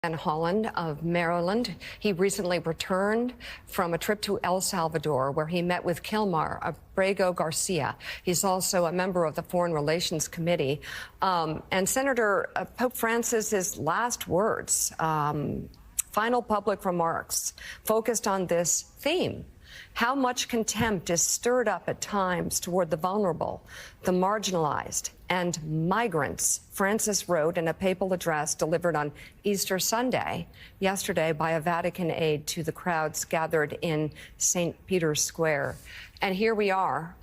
And Hollen of Maryland. He recently returned from a trip to El Salvador where he met with Kilmar Abrego Garcia. He's also a member of the Foreign Relations Committee. And Senator, Pope Francis's last words, final public remarks, focused on this theme. How much contempt is stirred up at times toward the vulnerable, the marginalized, and migrants, Francis wrote in a papal address delivered on Easter Sunday, yesterday, by a Vatican aide to the crowds gathered in St. Peter's Square. And here we are,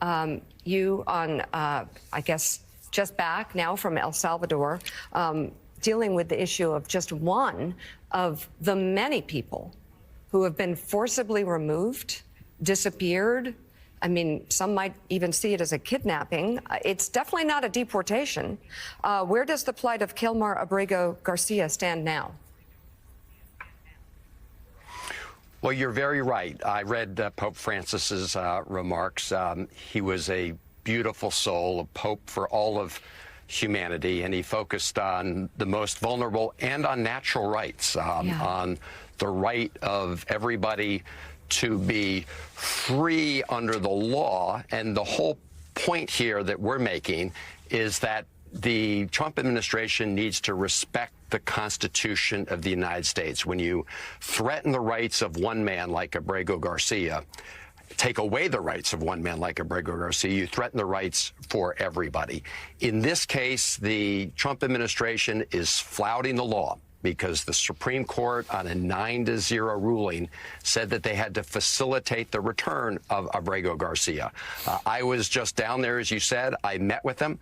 you on, I guess, just back now from El Salvador, dealing with the issue of just one of the many people who have been forcibly removed, disappeared. I mean, some might even see it as a kidnapping. It's definitely not a deportation. Where does the plight of Kilmar Abrego Garcia stand now? Well, you're very right. I read Pope Francis's remarks. He was a beautiful soul, a pope for all of humanity, and he focused on the most vulnerable and on natural rights, on the right of everybody to be free under the law. And the whole point here that we're making is that the Trump administration needs to respect the Constitution of the United States. When you threaten the rights of one man like Abrego Garcia, take away the rights of one man like Abrego Garcia, you threaten the rights for everybody. In this case, the Trump administration is flouting the law, because the Supreme Court, on a 9-0 ruling, said that they had to facilitate the return of Abrego Garcia. I was just down there, as you said. I met with them.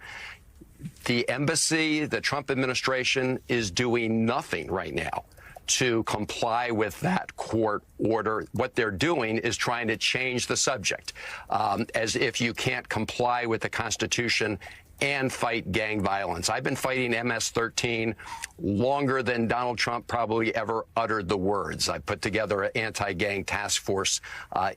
The embassy, the Trump administration, is doing nothing right now to comply with that court order. What they're doing is trying to change the subject, as if you can't comply with the Constitution and fight gang violence. I've been fighting MS-13 longer than Donald Trump probably ever uttered the words. I put together an anti-gang task force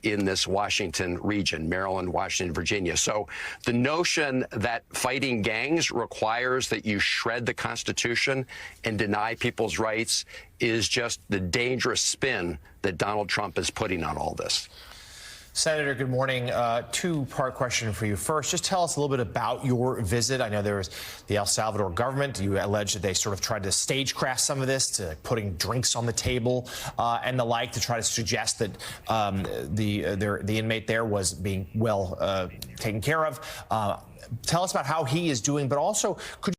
in this Washington region, Maryland, Washington, Virginia. So the notion that fighting gangs requires that you shred the Constitution and deny people's rights is just the dangerous spin that Donald Trump is putting on all this. Senator, good morning. Two-part question for you. First, just tell us a little bit about your visit. I know there was the El Salvador government. You alleged that they sort of tried to stagecraft some of this, to putting drinks on the table and the like, to try to suggest that the inmate there was being well taken care of. Tell us about how he is doing, but also could